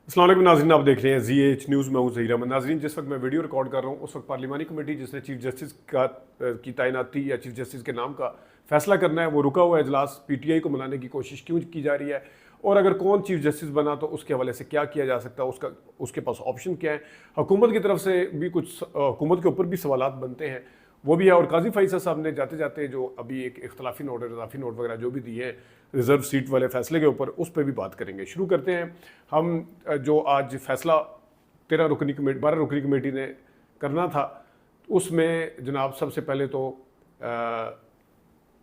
अस्सलाम वालेकुम नाज़रीन, आप देख रहे हैं ZH न्यूज़। मैं हूं ज़हीर अहमद। नाज़रीन, जिस वक्त मैं वीडियो रिकॉर्ड कर रहा हूं उस वक्त पार्लिमानी कमेटी जिसने चीफ जस्टिस की तैनाती या चीफ जस्टिस के नाम का फैसला करना है, वो रुका हुआ इजलास PTI को मनाने की कोशिश क्यों की जा रही है, और अगर कौन चीफ जस्टिस बना तो उसके हवाले से क्या किया जा सकता है, उसके पास ऑप्शन क्या है। हुकूमत की तरफ से भी कुछ हुकूमत के ऊपर भी सवालात बनते हैं, वो भी है। और काजी फैसल साहब ने जाते जाते जो अभी एक इख्तलाफी नोट इजाफी नोट वगैरह जो भी दिए हैं रिजर्व सीट वाले फैसले के ऊपर, उस पर भी बात करेंगे। शुरू करते हैं हम जो आज फैसला 12 रुकनी कमेटी ने करना था, उसमें जनाब सबसे पहले तो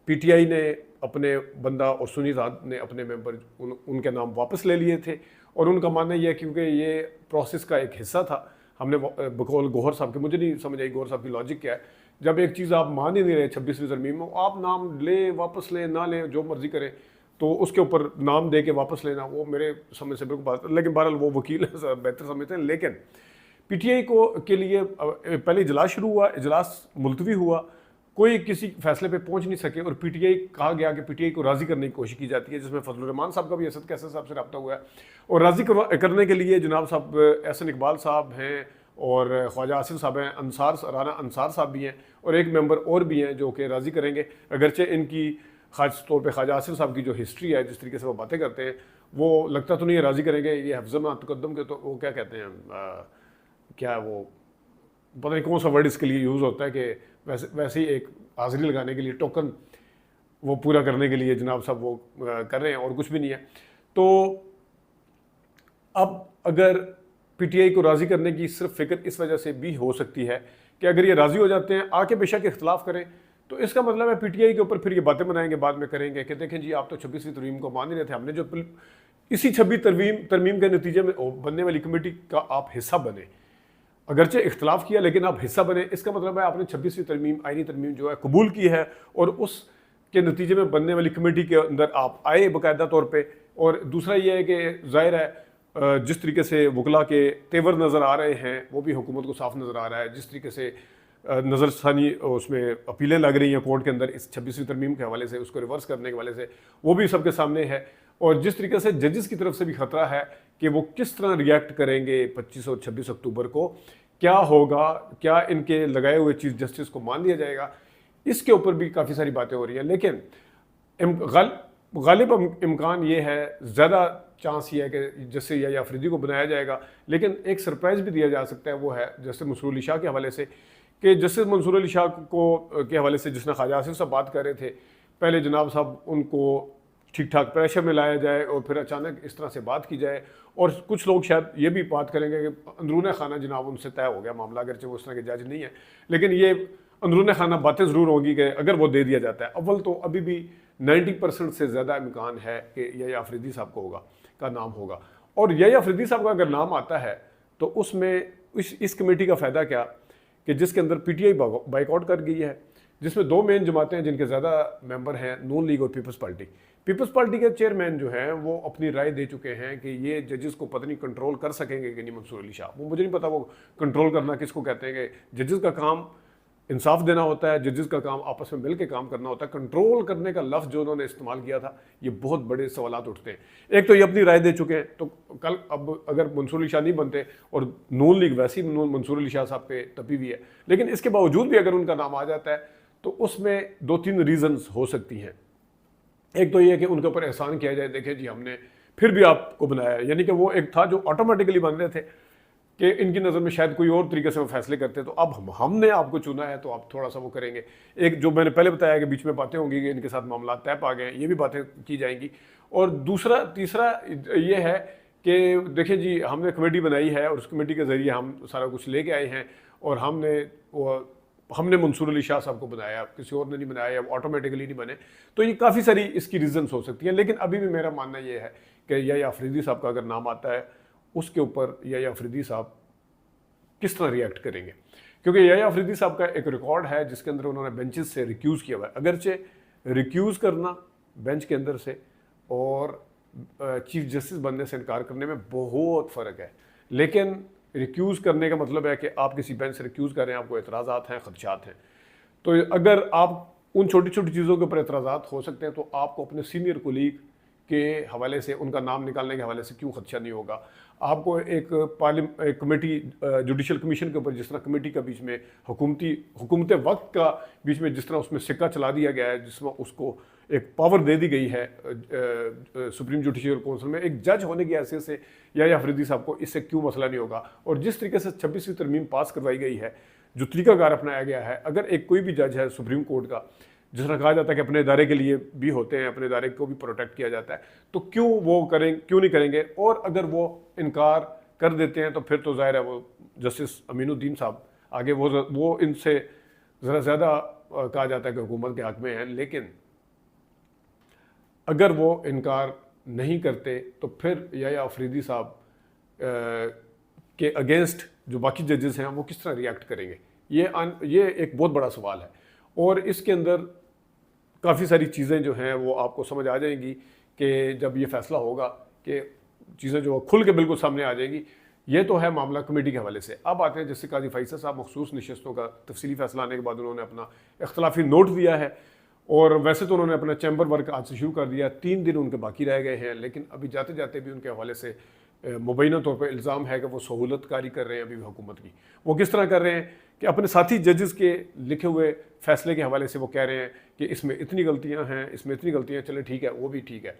PTI ने अपने बंदा और सुनी रात ने अपने मेंबर उनके नाम वापस ले लिए थे, और उनका मानना यह है क्योंकि ये प्रोसेस का एक हिस्सा था। हमने बकौल गौहर साहब के, मुझे नहीं समझ आई गौहर साहब की लॉजिक क्या है। जब एक चीज़ आप मान ही नहीं रहे 26वीं तरमीम में, आप नाम लें वापस लें ना लें जो मर्जी करें, तो उसके ऊपर नाम दे के वापस लेना वो मेरे समझ से बिल्कुल बात। लेकिन बहरहाल वो वकील बेहतर समझते हैं। लेकिन PTI को के लिए पहले इजलास शुरू हुआ, इजलास मुलतवी हुआ, कोई किसी फैसले पे पहुंच नहीं सके, और PTI कहा गया कि PTI को राज़ी करने की कोशिश की जाती है, जिसमें फजलुर रहमान साहब का भी असद कैसर साहब से रब्ता हुआ है। और राज़ी करने के लिए जनाब साहब एहसन इकबाल साहब हैं, और ख्वाजा आसिफ साहब हैं, राना अंसार साहब भी हैं, और एक मेंबर और भी हैं जो कि राज़ी करेंगे। अगरचे इनकी ख़ास तौर पे ख्वाजा आसिफ साहब की जो हिस्ट्री है, जिस तरीके से वो बातें करते हैं, वो लगता तो नहीं है राज़ी करेंगे। ये हफ्ज़ तकद्दुम के, तो वो क्या कहते हैं, क्या वो पता नहीं कौन सा वर्ड इसके लिए यूज़ होता है, कि वैसे ही एक हाज़िरी लगाने के लिए टोकन वो पूरा करने के लिए जनाब साहब वो कर रहे हैं, और कुछ भी नहीं है। तो अब अगर PTI को राज़ी करने की सिर्फ फ़िक्र इस वजह से भी हो सकती है कि अगर ये राज़ी हो जाते हैं, आके बेशक इख्तलाफ करें, तो इसका मतलब है PTI के ऊपर फिर ये बातें बनाएंगे, बाद में करेंगे कि देखें जी आप तो 26वीं तरमीम को मान ही रहे थे, हमने जो इसी 26 तरमीम के नतीजे में बनने वाली कमेटी का आप हिस्सा बने। अगरचे इख्तलाफ किया लेकिन आप हिस्सा बने, इसका मतलब है आपने 26वीं तरमीम आईनी तरमीम जो है कबूल की है, और उसके नतीजे में बनने वाली कमेटी के अंदर आप आए बाकायदा तौर पर। और दूसरा ये है कि ज़ाहिर है जिस तरीके से वकला के तेवर नज़र आ रहे हैं, वो भी हुकूमत को साफ नज़र आ रहा है। जिस तरीके से नज़रसानी उसमें अपीलें लग रही हैं कोर्ट के अंदर इस 26वीं तरमीम के हवाले से, उसको रिवर्स करने के हवाले से, वो भी सबके सामने है। और जिस तरीके से जजेस की तरफ से भी खतरा है कि वो किस तरह रिएक्ट करेंगे 25 और 26 अक्टूबर को, क्या होगा, क्या इनके लगाए हुए चीफ जस्टिस को मान लिया जाएगा, इसके ऊपर भी काफ़ी सारी बातें हो रही हैं। लेकिन गालिब इम्कान ये है, ज़्यादा चांस ये है कि जैसे या अफरीदी को बनाया जाएगा। लेकिन एक सरप्राइज़ भी दिया जा सकता है, वो है जस्टिस मंसूर अली शाह के हवाले से, कि जस्टिस मंसूर अली शाह को के हवाले से जिसने ख्वाजा आसिफ साहब बात कर रहे थे, पहले जनाब साहब उनको ठीक ठाक प्रेशर में लाया जाए और फिर अचानक इस तरह से बात की जाए। और कुछ लोग शायद ये भी बात करेंगे कि अंदरून खाना जनाब उनसे तय हो गया मामला, अगरचे वो उस तरह के जज नहीं है, लेकिन ये अंदरून खाना बातें ज़रूर होंगी कि अगर वो दे दिया जाता है। अव्वल तो अभी भी 90% से ज़्यादा इम्कान है कि या अफरीदी साहब को का नाम होगा, और या अफरीदी साहब का अगर नाम आता है तो उसमें इस कमेटी का फ़ायदा क्या कि जिसके अंदर PTI बाइकआउट कर गई है, जिसमें दो मेन जमातें हैं जिनके ज़्यादा मेंबर हैं, नून लीग और पीपल्स पार्टी। पीपल्स पार्टी के चेयरमैन जो हैं वो अपनी राय दे चुके हैं कि ये जजेस को पता नहीं कंट्रोल कर सकेंगे कि नहीं मंसूर अली शाह। वो मुझे नहीं पता वो कंट्रोल करना किसको कहते हैं, कि जजेस का काम इंसाफ देना होता है, जजेस का काम आपस में मिल के काम करना होता है। कंट्रोल करने का लफ्ज़ जो उन्होंने इस्तेमाल किया था, ये बहुत बड़े सवालात उठते हैं। एक तो ये अपनी राय दे चुके हैं, तो कल अब अगर मंसूर अली शाह नहीं बनते, और नून लीग वैसे ही मंसूर अली शाह साहब पे तपी हुई है, लेकिन इसके बावजूद भी अगर उनका नाम आ जाता है तो उसमें 2-3 रीजंस हो सकती हैं। एक तो ये है कि उनके ऊपर एहसान किया जाए, देखें जी हमने फिर भी आपको बनाया, यानी कि वो एक था जो ऑटोमेटिकली बन रहे थे कि इनकी नज़र में शायद कोई और तरीके से वो फैसले करते, तो अब हमने आपको चुना है तो आप थोड़ा सा वो करेंगे। एक जो मैंने पहले बताया कि बीच में बातें होंगी कि इनके साथ मामला तय पा गए, ये भी बातें की जाएंगी। और तीसरा ये है कि देखें जी हमने कमेटी बनाई है, और उस कमेटी के ज़रिए हम सारा कुछ लेके आए हैं, और हमने मंसूर अली शाह साहब को बनाया, किसी और ने नहीं बनाया, ऑटोमेटिकली नहीं बने। तो ये काफ़ी सारी इसकी रीजंस हो सकती हैं। लेकिन अभी भी मेरा मानना ये है कि या अफरीदी साहब का अगर नाम आता है, उसके ऊपर या अफरीदी साहब किस तरह रिएक्ट करेंगे, क्योंकि या अफरीदी साहब का एक रिकॉर्ड है जिसके अंदर उन्होंने बेंचेस से रिक्यूज़ किया हुआ है। अगरचे रिक्यूज़ करना बेंच के अंदर से और चीफ जस्टिस बनने से इनकार करने में बहुत फ़र्क है। लेकिन रिक्यूज़ करने का मतलब है कि आप किसी बेंच से रिक्यूज़ कर रहे हैं, आपको एतराज़ात हैं, ख़दशात हैं। तो अगर आप उन छोटी छोटी चीज़ों के ऊपर एतराज़ात हो सकते हैं, तो आपको अपने सीनियर कोलीग के हवाले से, उनका नाम निकालने के हवाले से क्यों खदशा नहीं होगा। आपको एक कमेटी, जुडिशल कमीशन के ऊपर जिस तरह कमेटी का बीच में हुकूमत वक्त का बीच में जिस तरह उसमें सिक्का चला दिया गया है, जिसमें उसको एक पावर दे दी गई है सुप्रीम जुडिशियल काउंसिल में, एक जज होने की हैसियत से या अफरीदी साहब को इससे क्यों मसला नहीं होगा। और जिस तरीके से 26वीं तरमीम पास करवाई गई है, जो तरीकाकार अपनाया गया है, अगर एक कोई भी जज है सुप्रीम कोर्ट का, जिस तरह कहा जाता है कि अपने इदारे के लिए भी होते हैं, अपने इदारे को भी प्रोटेक्ट किया जाता है, तो क्यों नहीं करेंगे। और अगर वो इनकार कर देते हैं तो फिर तो जाहिर है वो जस्टिस अमीनुद्दीन साहब आगे वो इनसे ज़रा ज़्यादा कहा जाता है कि हुकूमत के हक़ में हैं, लेकिन अगर वो इनकार नहीं करते तो फिर या अफरीदी साहब के अगेंस्ट जो बाकी जजेस हैं वो किस तरह रिएक्ट करेंगे, ये एक बहुत बड़ा सवाल है। और इसके अंदर काफ़ी सारी चीज़ें जो हैं वो आपको समझ आ जाएंगी कि जब ये फैसला होगा कि चीज़ें जो खुल के बिल्कुल सामने आ जाएंगी। ये तो है मामला कमेटी के हवाले से। अब आते हैं जैसे काजी फैसल साहब मखसूस नशस्तों का तफसीली फैसला आने के बाद उन्होंने अपना इख्तलाफी नोट दिया है, और वैसे तो उन्होंने अपना चैम्बर वर्क आज से शुरू कर दिया, 3 दिन उनके बाकी रह गए हैं, लेकिन अभी जाते जाते भी उनके हवाले से मुबैना तौर पर इल्ज़ाम है कि वो सहूलतकारी कर रहे हैं अभी भी हुकूमत की। वो किस तरह कर रहे हैं कि अपने साथी जजेस के लिखे हुए फैसले के हवाले से वो कह रहे हैं कि इसमें इतनी गलतियां हैं, इसमें इतनी गलतियां, चले ठीक है, वो भी ठीक है,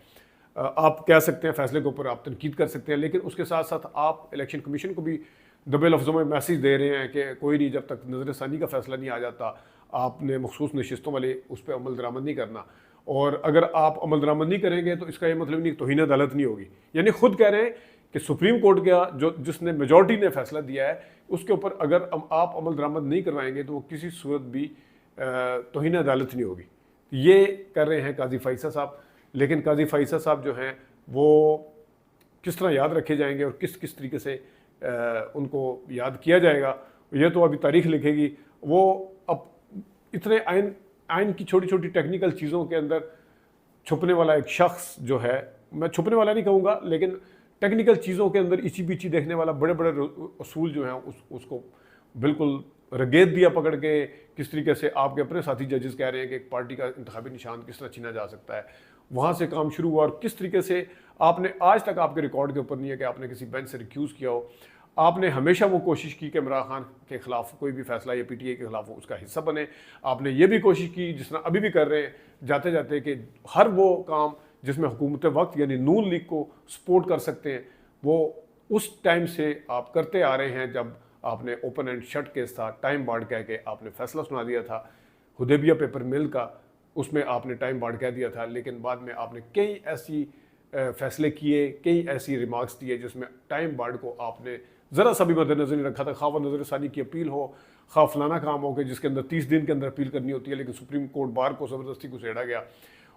आप कह सकते हैं फैसले के ऊपर आप तनकीद कर सकते हैं, लेकिन उसके साथ साथ आप इलेक्शन कमीशन को भी दबे लफ्ज़ों में मैसेज दे रहे हैं कि कोई नहीं, जब तक नज़रसानी का फैसला नहीं आ जाता आपने मखसूस नशिस्तों वाले उस पर अमल दरामद नहीं करना। और अगर आप अमल दरामद नहीं करेंगे तो इसका ये मतलब नहीं तौहीन अदालत नहीं होगी। यानी खुद कह रहे हैं कि सुप्रीम कोर्ट का जिसने मेजॉरिटी ने फैसला दिया है उसके ऊपर अगर आप अमल दरामद नहीं करवाएंगे तो वो किसी सूरत भी तौहीन अदालत नहीं होगी। ये कर रहे हैं काजी फैसल साहब। लेकिन काजी फैसल साहब जो हैं वो किस तरह याद रखे जाएंगे और किस किस तरीके से उनको याद किया जाएगा, ये तो अभी तारीख लिखेगी। वो अब इतने आइन की छोटी छोटी टेक्निकल चीज़ों के अंदर छुपने वाला एक शख्स जो है, मैं छुपने वाला नहीं कहूँगा, लेकिन टेक्निकल चीज़ों के अंदर इची बिची देखने वाला बड़े बड़े असूल जो हैं उसको बिल्कुल रगेद दिया पकड़ के, किस तरीके से आपके अपने साथी जजेस कह रहे हैं कि एक पार्टी का इंतखाबी निशान किस तरह छीना जा सकता है, वहाँ से काम शुरू हुआ। और किस तरीके से आपने आज तक आपके रिकॉर्ड के ऊपर नहीं है कि आपने किसी बेंच से रिक्यूज़ किया हो। आपने हमेशा वो कोशिश की कि इमरान खान के ख़िलाफ़ कोई भी फैसला या PTI के ख़िलाफ़ उसका हिस्सा बने। आपने ये भी कोशिश की, जिस तरह अभी भी कर रहे हैं जाते जाते, कि हर वो काम जिसमें हुकूमत वक्त यानी नून लीग को सपोर्ट कर सकते हैं वो उस टाइम से आप करते आ रहे हैं जब आपने ओपन एंड शट केस था, टाइम बार्ड कह के आपने फैसला सुना दिया था। हुदैबिया पेपर मिल का उसमें आपने टाइम बार्ड कह दिया था, लेकिन बाद में आपने कई ऐसी फैसले किए, कई ऐसी रिमार्क्स दिए जिसमें टाइम बार्ड को आपने ज़रा सा भी मद्देनजर नहीं रखा था। खा वो नज़रसानी की अपील हो, खा फलाना काम हो कि जिसके अंदर 30 दिन के अंदर अपील करनी होती है, लेकिन सुप्रीम कोर्ट बार को ज़बरदस्ती घुसेड़ा गया।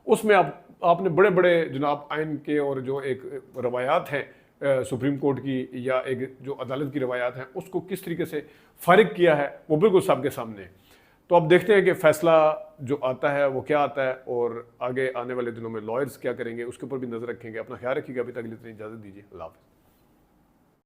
उसमें आपने बड़े बड़े जनाब आइन के और जो एक रवायात हैं सुप्रीम कोर्ट की या एक जो अदालत की रवायात हैं उसको किस तरीके से फ़ारिग किया है वो बिल्कुल सबके सामने है। तो अब देखते हैं कि फ़ैसला जो आता है वो क्या आता है, और आगे आने वाले दिनों में लॉयर्स क्या करेंगे उसके ऊपर भी नज़र रखेंगे। अपना ख्याल रखिएगा। अभी तक के लिए इतनी इजाज़त दीजिए। अल्लाह हाफ़िज़।